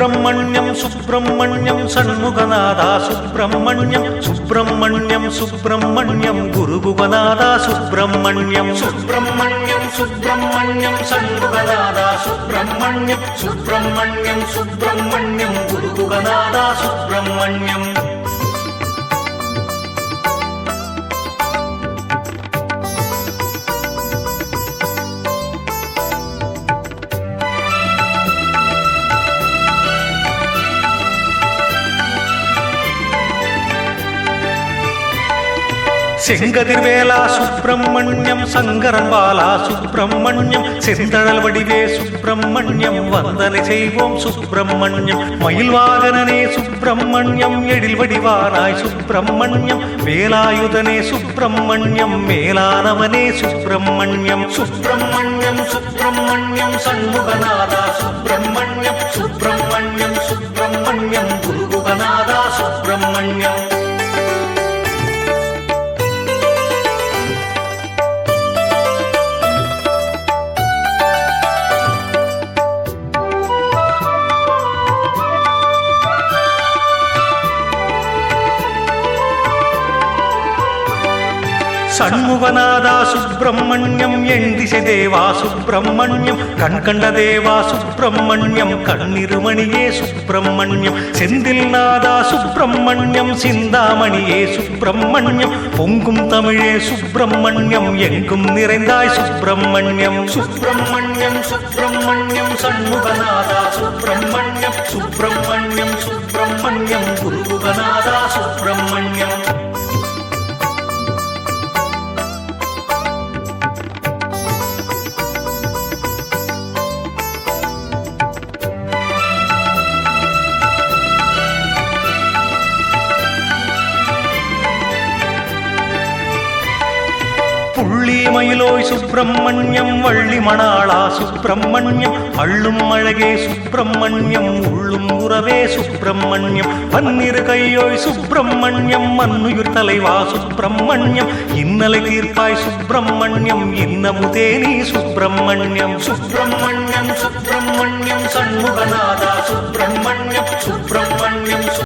സുബ്രഹ്മണ്യം സുബ്രഹ്മണ്യം ഷൺമുഖനാഥ സുബ്രഹ്മണ്യം സുബ്രഹ്മണ്യം സുബ്രഹ്മണ്യം ഗുരുഗുഹനാഥ സുബ്രഹ്മണ്യം സുബ്രഹ്മണ്യം സുബ്രഹ്മണ്യം ഷൺമുഖനാഥ സുബ്രഹ്മണ്യം സുബ്രഹ്മണ്യം സുബ്രഹ്മണ്യം ഗുരുഗുഹനാഥ സുബ്രഹ്മണ്യം. செங்கதிர்வேலா சுப்பிரமணியம் சங்கரன் பாலா சுப்பிரமணியம் செந்தழல் வடிவே சுப்பிரமணியம் வந்தனை செய்வோம் சுப்பிரமணியம் மயில் வாகனனே சுப்பிரமணியம் எழில் வடிவானாய் சுப்பிரமணியம் வேலாயுதனே சுப்பிரமணியம் மேலானவனே சுப்பிரமணியம் சுப்பிரமணியம் சுப்பிரமணியம் சண்முகநாதா சுப்பிரமணியம் சுப்பிரமணியம் சுப்பிரமணியம் குருகுகநாதா சுப்பிரமணியம். ஷண்முகநாதா சுப்பிரமணியம் எண்டிசை தேவா சுப்பிரமணியம் கண்கண்ட தேவா சுப்பிரமணியம் கண்ணிருமணியே சுப்பிரமணியம் செந்தில் நாதா சுப்பிரமணியம் சிந்தாமணியே சுப்பிரமணியம் பொங்கும் தமிழே சுப்பிரமணியம் எங்கும் நிறைந்தாய் சுப்பிரமணியம் சுப்பிரமணியம் சுப்பிரமணியம் ஷண்முகநாதா சுப்பிரமணியம் சுப்பிரமணியம் சுப்பிரமணியம் குருகுகநாதா சுப்பிரமணியம். புள்ளி மயிலோய் சுப்பிரமணியம் வள்ளி மணாளா சுப்பிரமணியம் அள்ளும் அழகே சுப்பிரமணியம் உள்ளும் உறவே சுப்பிரமணியம் பன்னிரு கையோய் சுப்பிரமணியம் மன்னுயிர் தலைவா சுப்பிரமணியம் இன்னலை தீர்ப்பாய் சுப்பிரமணியம் இன்னமுதே நீ சுப்பிரமணியம் சுப்பிரமணியம் சுப்பிரமணியம் ஷண்முகநாதா